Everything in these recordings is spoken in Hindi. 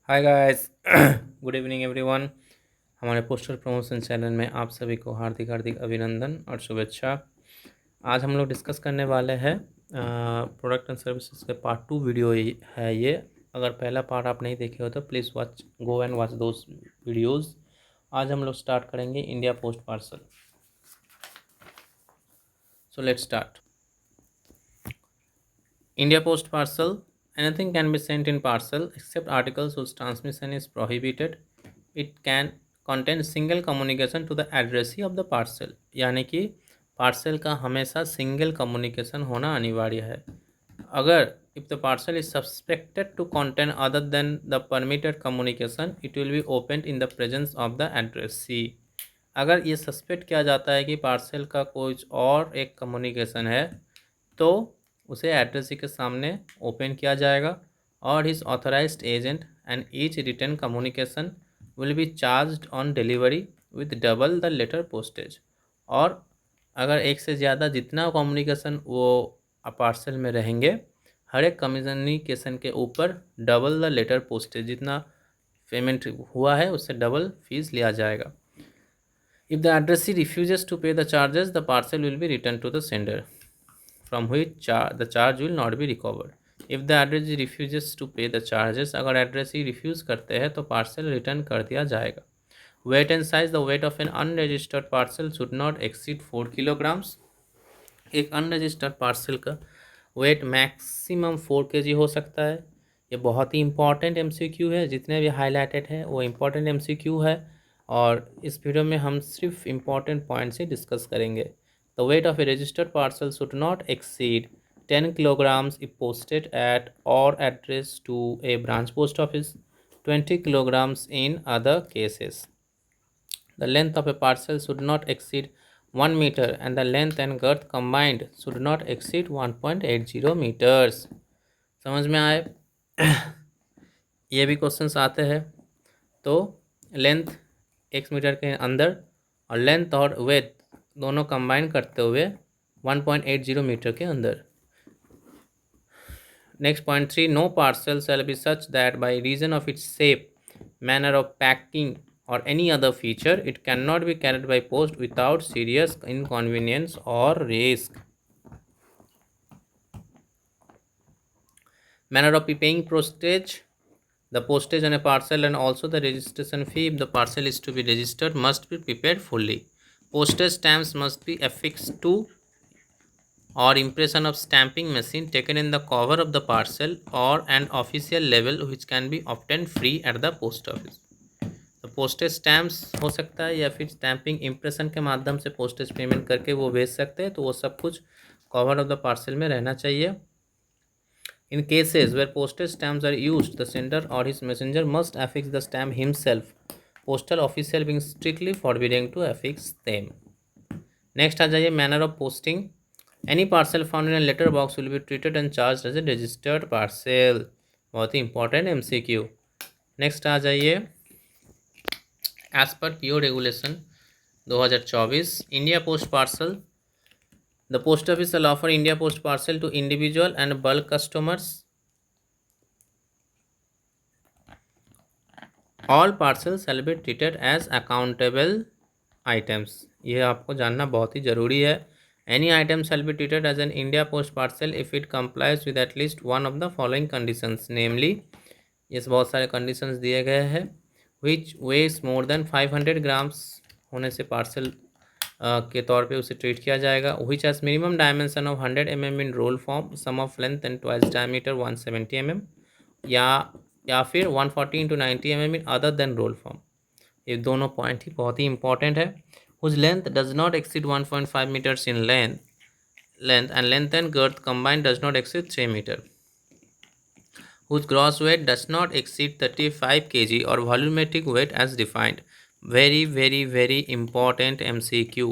Hi guys good evening everyone. हमारे पोस्टर प्रमोशन चैनल में आप सभी को हार्दिक हार्दिक अभिनंदन और शुभेच्छा। आज हम लोग डिस्कस करने वाले हैं प्रोडक्ट एंड सर्विसेज के पार्ट 2 वीडियो है ये। अगर पहला पार्ट आप नहीं देखे हो तो please go and watch those videos. आज हम लोग स्टार्ट करेंगे India post parcel. So let's start. India Post Parcel. Anything can be sent in parcel except articles whose transmission is prohibited. It can contain single communication to the addressee of the parcel. यानी कि पार्सल का हमेशा सिंगल कम्युनिकेशन होना अनिवार्य है। अगर if the parcel is suspected to contain other than the permitted communication, it will be opened in the presence of the addressee. अगर ये सस्पेक्ट किया जाता है कि पार्सल का कोई और एक कम्युनिकेशन है तो उसे एड्रेसी के सामने ओपन किया जाएगा और his authorised agent and each return communication will be charged on delivery with double the letter postage. और अगर एक से ज़्यादा जितना कम्युनिकेशन वो पार्सल में रहेंगे, हर एक कम्युनिकेशन के ऊपर डबल द लेटर पोस्टेज, जितना पेमेंट हुआ है उससे डबल फीस लिया जाएगा। If the addressee refuses to pay the charges, the parcel will be returned to the sender, from which the charge will not be recovered. If the addressee refuses to pay the charges, अगर addressee refuse करते हैं तो parcel return कर दिया जाएगा। Weight and size. The weight of an unregistered parcel should not exceed 4 kilograms. एक अनरजिस्टर्ड पार्सल का वेट मैक्सिमम 4 kg हो सकता है। ये बहुत ही इंपॉर्टेंट MCQ है, जितने भी हाईलाइटेड है वो इम्पॉर्टेंट MCQ है और इस वीडियो में हम सिर्फ इम्पॉर्टेंट पॉइंट्स ही डिस्कस करेंगे। The weight of A registered parcel should not exceed 10 kilograms if posted at or addressed to a branch post office, 20 kilograms in other cases. The length of a parcel should not exceed 1 meter and the length and girth combined should not exceed 1.80 meters. समझ में आए? ये भी क्वेश्चंस आते हैं। तो लेंथ 1 मीटर के अंदर और लेंथ और वेथ दोनों कंबाइन करते हुए 1.80 मीटर के अंदर। Next point 3, no parcel shall be such that by reason of its shape, manner of packing or any other feature it cannot be carried by post without serious inconvenience or risk. Manner of paying postage. The postage on a parcel and also the registration fee if the parcel is to be registered must be prepaid fully. Postage stamps must be affixed to or impression of stamping machine taken in the cover of the parcel or an official label which can be obtained free at the post office. तो पोस्टेज स्टैम्प्स हो सकता है या फिर स्टैम्पिंग इम्प्रेशन के माध्यम से पोस्टेज पेमेंट करके वो भेज सकते हैं, तो वो सब कुछ कवर ऑफ द पार्सल में रहना चाहिए। In cases where postage stamps are used, the sender और his messenger must affix the stamp himself, postal official being strictly forbidding to affix them. Next आ जाइए manner of posting. Any parcel found in a letter box will be treated and charge as a registered parcel. बहुत ही इंपॉर्टेंट MCQ। नेक्स्ट आ जाइए As per PO Regulation 2024, India Post Parcel, the post office shall offer India Post Parcel to individual and bulk customers. All parcels shall be treated as accountable items. ये आपको जानना बहुत ही ज़रूरी है। Any item shall be treated as an India Post Parcel if it complies with at least one of the following conditions, namely, ये बहुत सारे conditions दिए गए हैं। विच वेस मोर देन 500 ग्राम्स होने से पार्सल के तौर पे उसे ट्रीट किया जाएगा। Which has minimum dimension of 100 mm in roll form, sum of length and twice diameter 170 mm, या फिर 140 × 90 mm in other than roll form. ये दोनों पॉइंट ही बहुत ही इंपॉर्टेंट है। Whose length does not exceed 1.5 metres in length and length and girth combined does not exceed 3 metre. whose gross weight does not exceed 35 kg or volumetric weight as defined. Very important MCQ.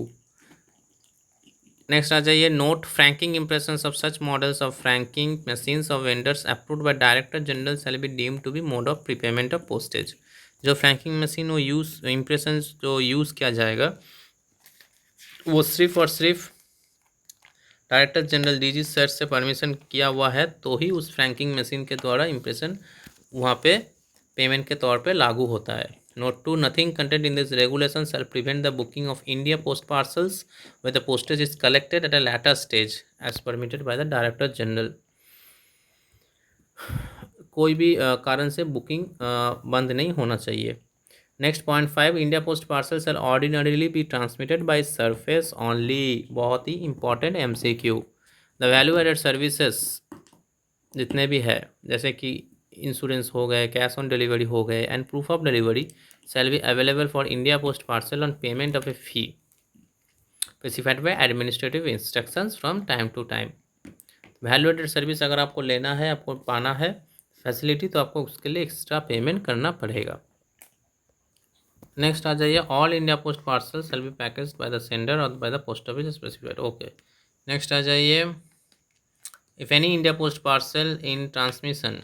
Next आ जाइए note, franking impressions of such models of franking machines of vendors approved by Director General shall be deemed to be mode of prepayment of postage. जो franking machine वो impressions जो यूज़ किया जाएगा वो सिर्फ और सिर्फ डायरेक्टर जनरल DG सर से परमिशन किया हुआ है तो ही उस फ्रैंकिंग मशीन के द्वारा इम्प्रेशन वहाँ पे पेमेंट के तौर पे लागू होता है। Note 2, nothing content in this regulation shall prevent the booking of India Post parcels with the postage is collected at a later stage as permitted by the director general. कोई भी कारण से बुकिंग बंद नहीं होना चाहिए। Next point 5, India post parcel shall ordinarily be transmitted by surface only. बहुत ही important MCQ। The value added services जितने भी है, जैसे कि इंश्योरेंस हो गए, कैश ऑन डिलीवरी हो गए, and proof of delivery shall be available for India post parcel on payment of a fee specified by administrative instructions from time to time. Value added service अगर आपको लेना है, आपको पाना है फैसिलिटी, तो आपको उसके लिए एक्स्ट्रा पेमेंट करना पड़ेगा। नेक्स्ट आ जाइए, all India post parcel shall be packaged by the sender और by the post office specified. Okay, next आ जाइए, if any India post parcel in transmission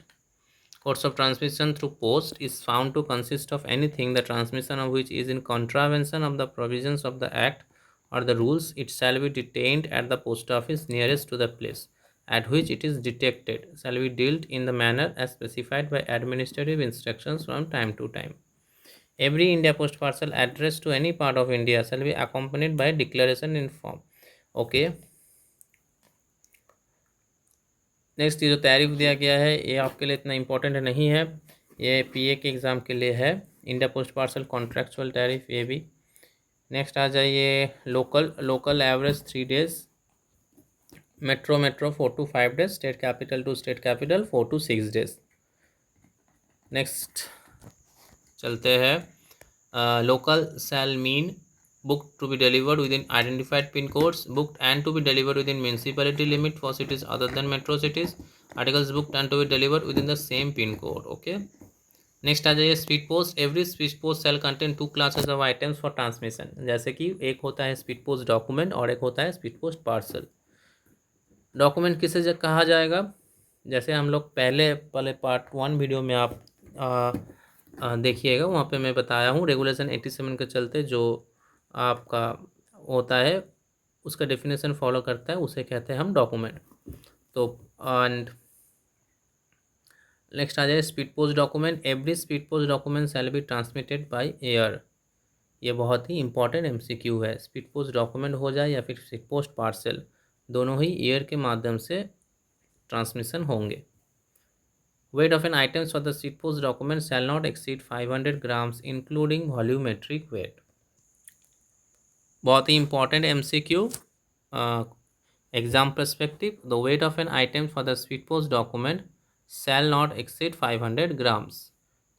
course of transmission through post is found to consist of anything the transmission of which is in contravention of the provisions of the act or the rules, it shall be detained at the post office nearest to the place at which it is detected, shall be dealt in the manner as specified by administrative instructions from time to time. Every India post parcel addressed to any part of India shall be accompanied by declaration in form. Okay. Next ये जो टैरिफ दिया गया है ये आपके लिए इतना इम्पोर्टेंट नहीं है, ये PA के एग्ज़ाम के लिए है। India post parcel contractual tariff ये भी। नेक्स्ट आ जाइए, local average 3 days, metro 4 to 5 days, state capital to state capital 4 to 6 days. Next चलते हैं, local shall mean booked to be delivered within identified pin codes, booked and to be delivered within municipality limit for cities other than metro cities, articles booked and to be delivered within the same pin code. Okay. Next आ जाइए, speed post, every speed post shall contain 2 classes of items for transmission. जैसे कि एक होता है स्पीड पोस्ट डॉक्यूमेंट और एक होता है स्पीड पोस्ट पार्सल। डॉक्यूमेंट किसे कहा जाएगा, जैसे हम लोग पहले पार्ट 1 वीडियो में आप देखिएगा, वहाँ पे मैं बताया हूँ रेगुलेशन 87 के चलते जो आपका होता है उसका डेफिनेशन फॉलो करता है, उसे कहते हैं हम डॉक्यूमेंट। तो एंड नेक्स्ट आ जाए, speed post document, every speed post document shell be transmitted by air. ये बहुत ही इंपॉर्टेंट MCQ है। स्पीड पोस्ट डॉक्यूमेंट हो जाए या फिर स्पीड पोस्ट पार्सल, दोनों ही एयर के माध्यम से ट्रांसमिशन होंगे। Weight of an items for the speed post document shall not exceed 500 grams including volumetric weight. बहुत ही important MCQ exam perspective, the weight of an item for the speed post document shall not exceed 500 grams.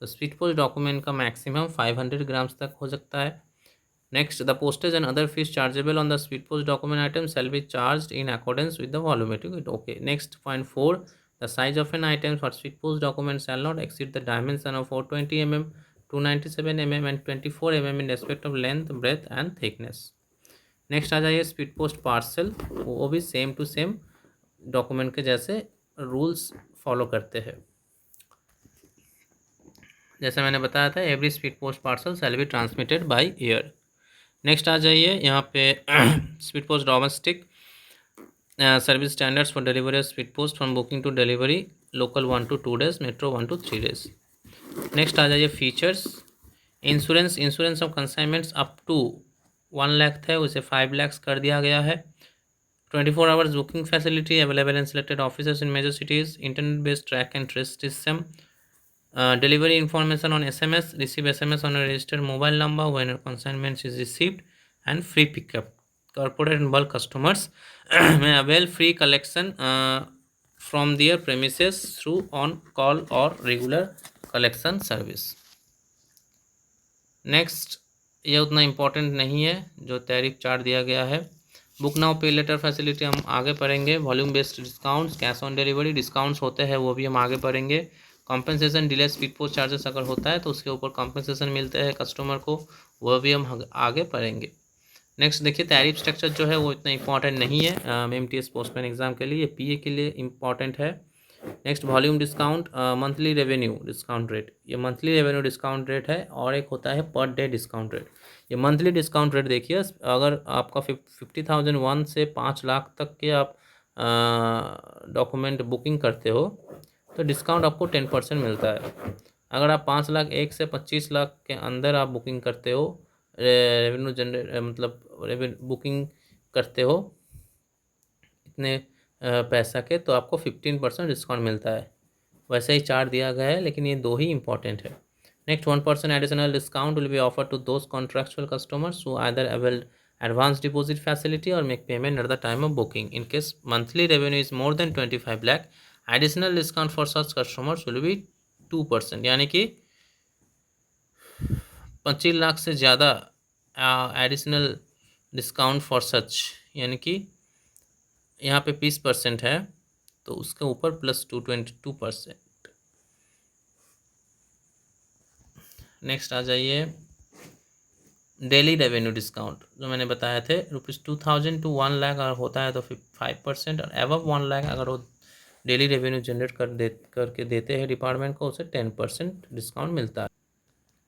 तो स्पीड पोस्ट डॉक्यूमेंट का मैक्सिमम 500 ग्राम्स तक हो सकता है। Next, the postage and other fees chargeable on the speed post document item shall be charged in accordance with the volumetric weight. Okay. Next point 4, the size of an item for speed post document shall not exceed the dimension of 420 mm, 297 mm and 24 mm in respect of length, breadth and thickness. Next आ जाइए, स्पीड पोस्ट पार्सल, वो भी सेम टू सेम डॉक्यूमेंट के जैसे रूल्स फॉलो करते हैं। जैसे मैंने बताया था, every speed post parcel shall be transmitted by air. Next आ जाइए यहाँ पे speed post domestic service standards for delivery of speed post from booking to delivery, local 1 to 2 days, metro 1 to 3 days। Next आ जाइए, features, insurance of consignments up to 1 lakh थे, उसे 5 lakhs कर दिया गया है। 24 hours booking facility available in selected officers in major cities, internet based track and trace system, delivery information on SMS, receive SMS on a registered mobile number when a consignment is received, and free pickup. Corporate and bulk customers may avail free collection from their premises through on call or regular collection service. Next, ये उतना इम्पोर्टेंट नहीं है जो टैरिफ चार्ट दिया गया है। बुक नाउ पे लेटर फैसिलिटी हम आगे पढ़ेंगे। Volume based discounts, cash on delivery discounts होते हैं वो भी हम आगे पढ़ेंगे। Compensation delay speed post charges अगर होता है तो उसके ऊपर कॉम्पेंसेशन मिलते हैं कस्टमर को, वह भी हम आगे पढ़ेंगे। नेक्स्ट देखिए, टैरिफ स्ट्रक्चर जो है वो इतना इंपॉर्टेंट नहीं है MTS पोस्टमैन एग्जाम के लिए, ये PA के लिए इम्पॉर्टेंट है। Next, volume discount, monthly revenue discount rate, ये मंथली रेवेन्यू डिस्काउंट रेट है, और एक होता है पर डे डिस्काउंट रेट। ये मंथली डिस्काउंट रेट देखिए, अगर आपका 50,001 से 5 लाख तक के आप डॉक्यूमेंट बुकिंग करते हो तो डिस्काउंट आपको 10% मिलता है। अगर आप 5 लाख 1 से 25 लाख के अंदर आप बुकिंग करते हो, रेवेन्यू जनरेट मतलब बुकिंग करते हो इतने पैसा के, तो आपको 15% डिस्काउंट मिलता है। वैसे ही चार्ट दिया गया है, लेकिन ये दो ही इंपॉर्टेंट है। Next, 1% additional discount will be offer to those contractual customers who either avail advance deposit facility or make payment at the time of booking. In case monthly revenue is more than 25 lakh, additional discount for such customers will be 2%, यानी कि 25 लाख से ज़्यादा एडिशनल डिस्काउंट फॉर सच, यानी कि यहाँ पे 20% है, तो उसके ऊपर प्लस 22%। नेक्स्ट आ जाइए, डेली रेवेन्यू डिस्काउंट जो मैंने बताया थे, ₹2000 to 1 लाख अगर होता है तो 5%, और एवव 1 लाख अगर वो डेली रेवेन्यू जनरेट करके देते हैं डिपार्टमेंट को, उसे 10% डिस्काउंट मिलता है।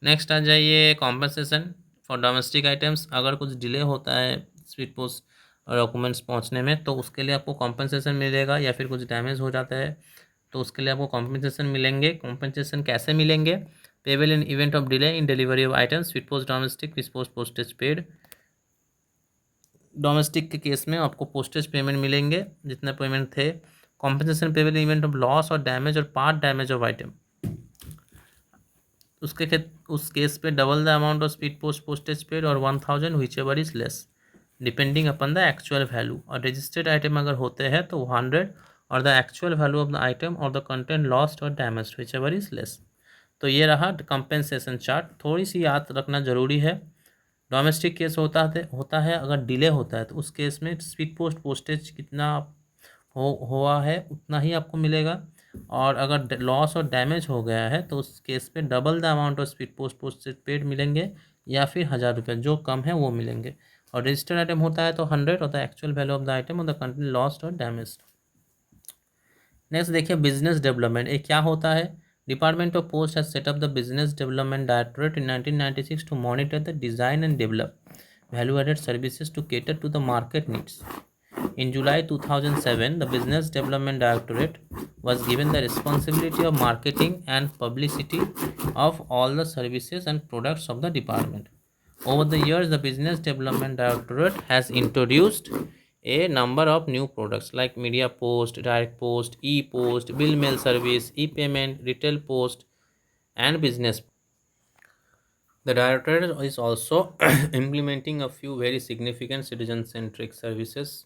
नेक्स्ट आ जाइए, कॉम्पनसेशन फॉर डोमेस्टिक आइटम्स। अगर कुछ डिले होता है स्पीड पोस्ट डॉक्यूमेंट्स पहुंचने में, तो उसके लिए आपको कॉम्पनसेशन मिलेगा, या फिर कुछ डैमेज हो जाता है तो उसके लिए आपको कॉम्पनसेशन मिलेंगे। कॉम्पनसेशन कैसे मिलेंगे? Payable in event of delay in delivery of items, speed post domestic, speed post postage paid. Domestic के केस में आपको पोस्टेज पेमेंट मिलेंगे जितने पेमेंट थे। Compensation payable in event of loss और डैमेज और पार्ट डैमेज ऑफ आइटम, उस केस पे double the amount of speed post postage paid और 1000 which ever is less depending upon the actual value. और रजिस्टर्ड आइटम अगर होते हैं तो 100 or the actual value of the item or the content lost or damage which ever is less. तो ये रहा कंपेंसेशन चार्ट, थोड़ी सी याद रखना जरूरी है। डोमेस्टिक केस होता है अगर डिले होता है तो उस केस में स्पीड पोस्ट पोस्टेज कितना हुआ है उतना ही आपको मिलेगा, और अगर लॉस और डैमेज हो गया है तो उस केस पे double the amount of speed post postage paid मिलेंगे, या फिर 1000 रुपये जो कम है वो मिलेंगे। और रजिस्टर्ड आइटम होता है तो 100 or the actual value of the item or the content lost or damage. Next देखिए, बिजनेस डेवलपमेंट ये क्या होता है? Department of post has set up the business development directorate in 1996 to monitor the design and develop value added services to cater to the market needs. In July 2007, the Business Development Directorate was given the responsibility of marketing and publicity of all the services and products of the department. Over the years, the Business Development Directorate has introduced a number of new products like media post, direct post, e-post, bill mail service, e-payment, retail post, and business. The Directorate is also implementing a few very significant citizen-centric services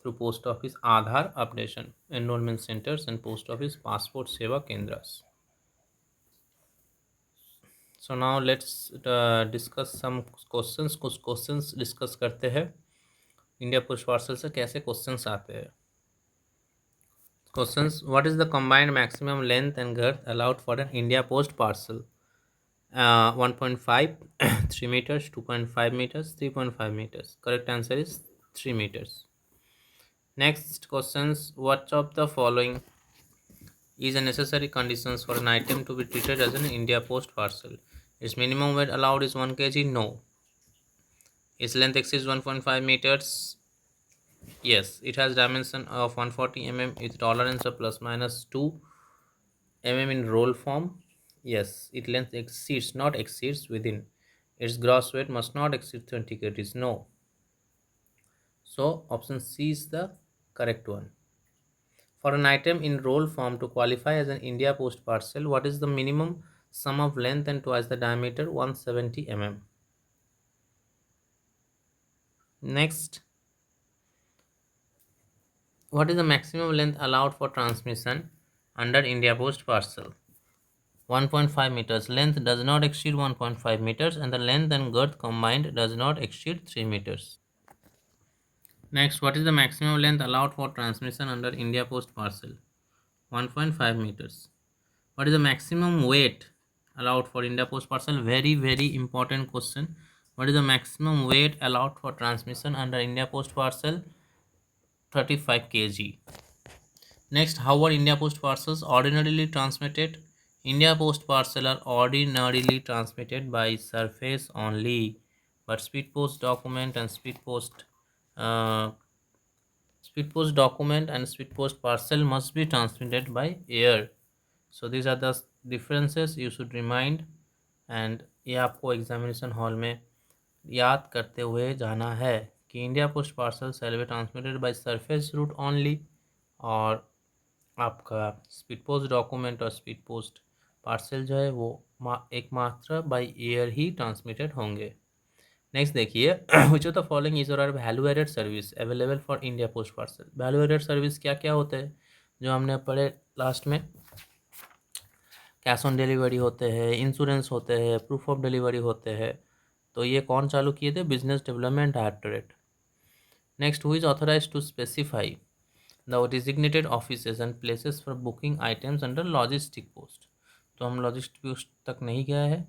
through Post Office Aadhaar updation, enrollment centers, and Post Office Passport Seva Kendras. So now let's discuss some questions. कुछ questions discuss करते हैं। इंडिया पोस्ट पार्सल से कैसे questions आते हैं? Questions: what is the combined maximum length and girth allowed for an India Post parcel? 1.5, 3 meters, 2.5 meters, 3.5 meters. Correct answer is 3 meters. Next questions: what of the following is a necessary conditions for an item to be treated as an India Post parcel? Its minimum weight allowed is 1 kg? No. Its length exceeds 1.5 meters? Yes. It has dimension of 140 mm with tolerance of plus minus 2 mm in roll form? Yes. Its length exceeds, not exceeds, within. Its gross weight must not exceed 20 kgs? No. So option C is the correct one. For an item in roll form to qualify as an India Post parcel, what is the minimum sum of length and twice the diameter? 170 mm. Next, what is the maximum length allowed for transmission under India Post parcel? 1.5 meters. Length does not exceed 1.5 meters and the length and girth combined does not exceed 3 meters. Next, what is the maximum length allowed for transmission under India Post parcel? 1.5 meters. What is the maximum weight allowed for India Post parcel? Very, very important question. What is the maximum weight allowed for transmission under India Post parcel? 35 kg. Next, how are India Post parcels ordinarily transmitted? India Post parcel are ordinarily transmitted by surface only, but speed post document and uh, speed post parcel must be transmitted by air. So these are differences you should remind, and ये आपको एग्जामिनेशन हॉल में याद करते हुए जाना है कि India post parcel shall be transmitted by surface route only, और आपका स्पीड पोस्ट डॉक्यूमेंट और स्पीड पोस्ट पार्सल जो है वो एकमात्र बाय एयर ही ट्रांसमिटेड होंगे। नेक्स्ट देखिए, which of the following is और are value added service available for India post parcel. Value added service क्या क्या होते हैं जो हमने पढ़े लास्ट में? कैश ऑन डिलीवरी होते हैं, इंश्योरेंस होते हैं, प्रूफ ऑफ डिलीवरी होते हैं। तो ये कौन चालू किए थे? Business development directorate. Next, who is authorise to specify the designated offices and places for booking items under logistic post. तो हम लॉजिस्टिक पोस्ट तक नहीं गया है।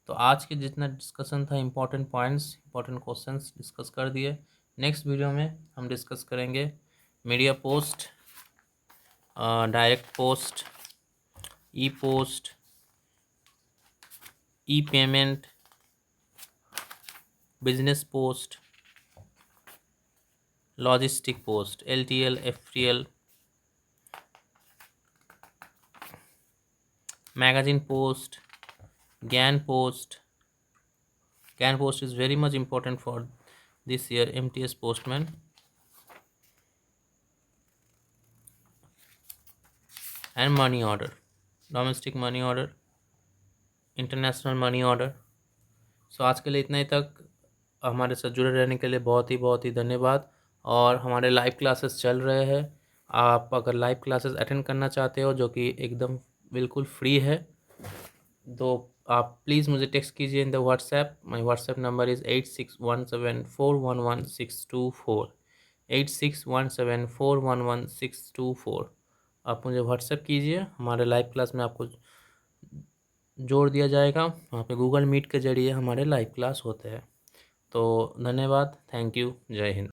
तो आज के जितना डिस्कशन था, important points, important questions discuss कर दिए। नेक्स्ट वीडियो में हम डिस्कस करेंगे media post, direct post, e post, e payment, business post, logistic post, LTL, FTL, magazine post, GAN post. GAN post is very much important for this year MTS postman. And money order, domestic money order, international money order. So आज के लिए इतना ही तक। हमारे साथ जुड़े रहने के लिए बहुत ही धन्यवाद। और हमारे लाइव क्लासेस चल रहे हैं। आप अगर लाइव क्लासेस अटेंड करना चाहते हो जो कि एकदम बिल्कुल फ्री है, तो आप प्लीज़ मुझे टेक्स्ट कीजिए in the WhatsApp. My WhatsApp number is 8617411624, 8617411624। आप मुझे व्हाट्सएप कीजिए, हमारे लाइव क्लास में आपको जोड़ दिया जाएगा। वहाँ पे गूगल मीट के ज़रिए हमारे लाइव क्लास होते हैं। तो धन्यवाद, थैंक यू, जय हिंद।